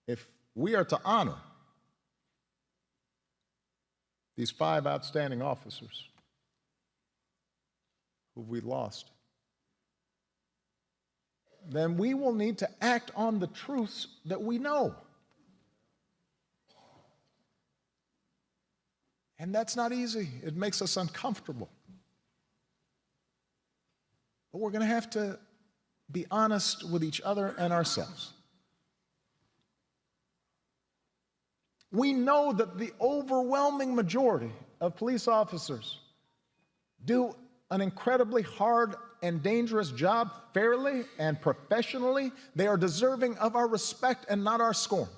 if we are to honor these 5 outstanding officers who we lost, then we will need to act on the truths that we know. And that's not easy. It makes us uncomfortable. But we're going to have to be honest with each other and ourselves. We know that the overwhelming majority of police officers do an incredibly hard and dangerous job fairly and professionally. They are deserving of our respect and not our scorn.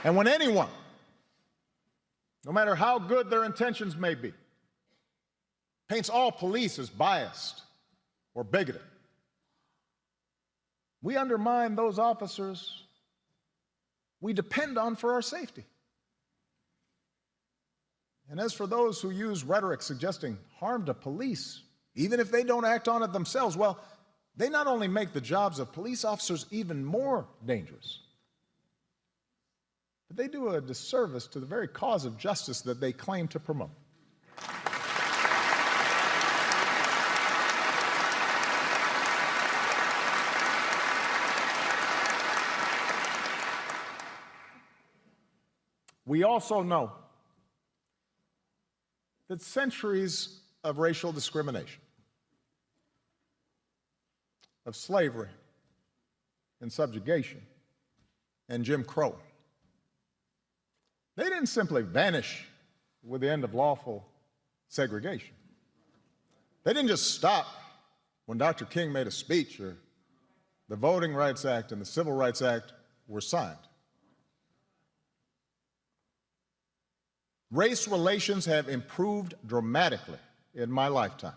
And when anyone, no matter how good their intentions may be, paints all police as biased or bigoted, we undermine those officers we depend on for our safety. And as for those who use rhetoric suggesting harm to police, even if they don't act on it themselves, well, they not only make the jobs of police officers even more dangerous, but they do a disservice to the very cause of justice that they claim to promote. We also know that centuries of racial discrimination, of slavery and subjugation and Jim Crow, they didn't simply vanish with the end of lawful segregation. They didn't just stop when Dr. King made a speech or the Voting Rights Act and the Civil Rights Act were signed. Race relations have improved dramatically in my lifetime.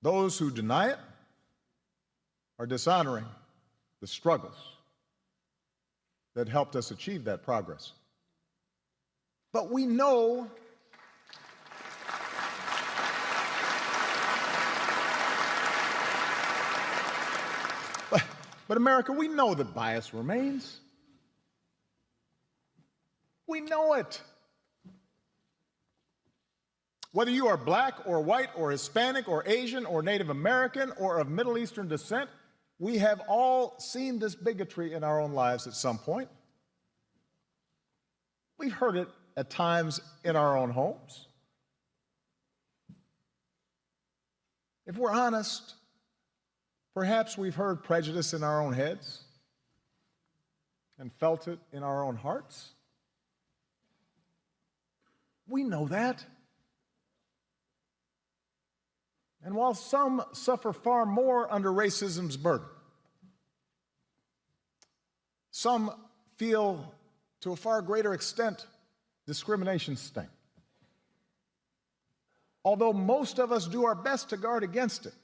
Those who deny it are dishonoring the struggles that helped us achieve that progress. But we know but America, we know that bias remains. We know it. Whether you are black or white or Hispanic or Asian or Native American or of Middle Eastern descent, we have all seen this bigotry in our own lives at some point. We've heard it at times in our own homes. If we're honest, perhaps we've heard prejudice in our own heads and felt it in our own hearts. We know that. And while some suffer far more under racism's burden, some feel to a far greater extent discrimination's sting. Although most of us do our best to guard against it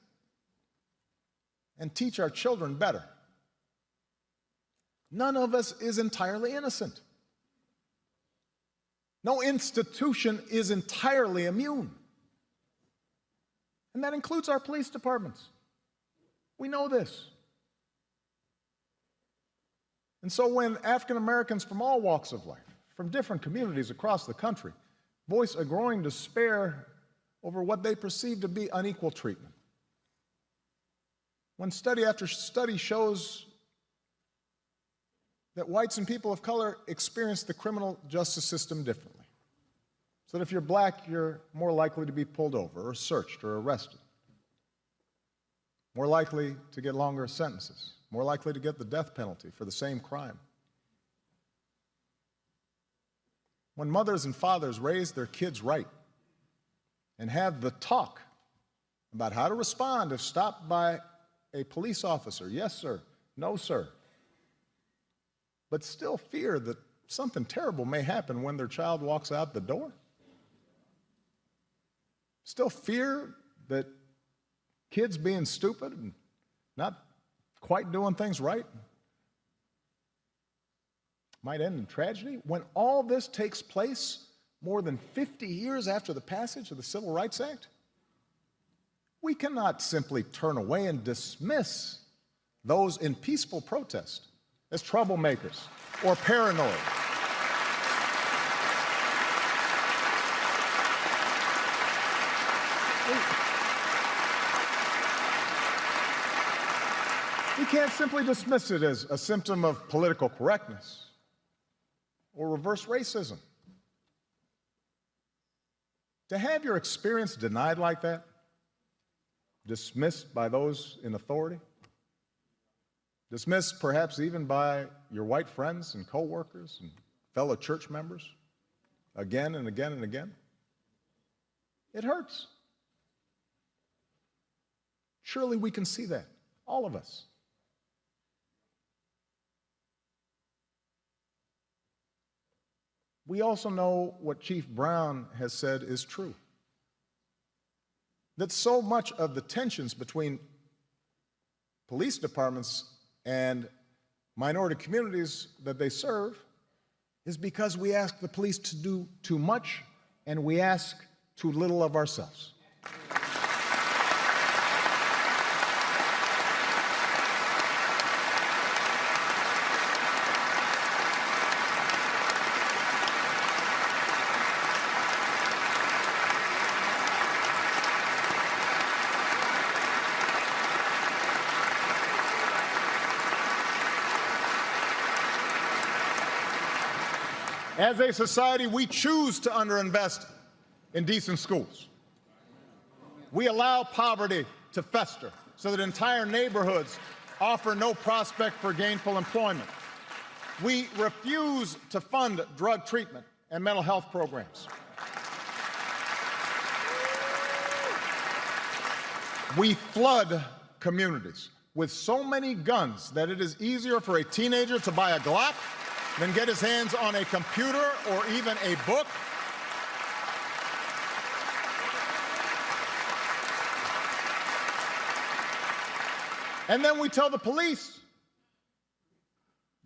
and teach our children better, none of us is entirely innocent. No institution is entirely immune. And that includes our police departments. We know this. And so when African Americans from all walks of life, from different communities across the country, voice a growing despair over what they perceive to be unequal treatment, when study after study shows that whites and people of color experience the criminal justice system differently, so that if you're black, you're more likely to be pulled over or searched or arrested, more likely to get longer sentences, more likely to get the death penalty for the same crime. When mothers and fathers raise their kids right and have the talk about how to respond if stopped by a police officer, yes, sir, no, sir, but still fear that something terrible may happen when their child walks out the door, still fear that kids being stupid and not quite doing things right might end in tragedy. When all this takes place, more than 50 years after the passage of the Civil Rights Act? We cannot simply turn away and dismiss those in peaceful protest as troublemakers or paranoid. We can't simply dismiss it as a symptom of political correctness or reverse racism. To have your experience denied like that, dismissed by those in authority, dismissed perhaps even by your white friends and coworkers and fellow church members, again and again and again, it hurts. Surely we can see that, all of us. We also know what Chief Brown has said is true, that so much of the tensions between police departments and minority communities that they serve is because we ask the police to do too much and we ask too little of ourselves. As a society, we choose to underinvest in decent schools. We allow poverty to fester so that entire neighborhoods offer no prospect for gainful employment. We refuse to fund drug treatment and mental health programs. We flood communities with so many guns that it is easier for a teenager to buy a Glock than get his hands on a computer or even a book. And then we tell the police,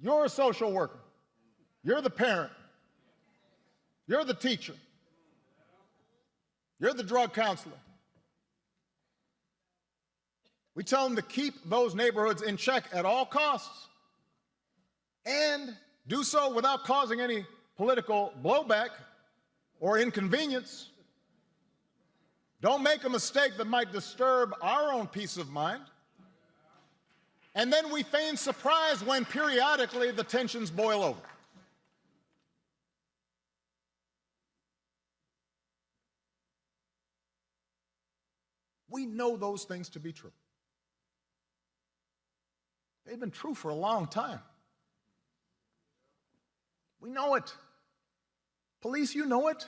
you're a social worker, you're the parent, you're the teacher, you're the drug counselor. We tell them to keep those neighborhoods in check at all costs and do so without causing any political blowback or inconvenience. Don't make a mistake that might disturb our own peace of mind. And then we feign surprise when periodically the tensions boil over. We know those things to be true. They've been true for a long time. We know it. Police, you know it.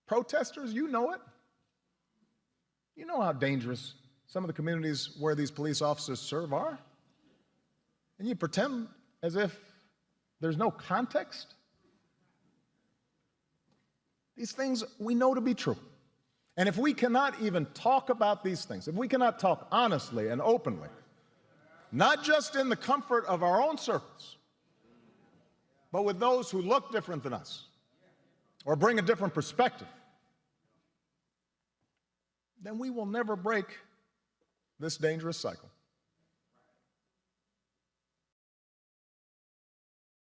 Protesters, you know it. You know how dangerous some of the communities where these police officers serve are. And you pretend as if there's no context. These things we know to be true. And if we cannot even talk about these things, if we cannot talk honestly and openly, not just in the comfort of our own circles, but with those who look different than us or bring a different perspective, then we will never break this dangerous cycle.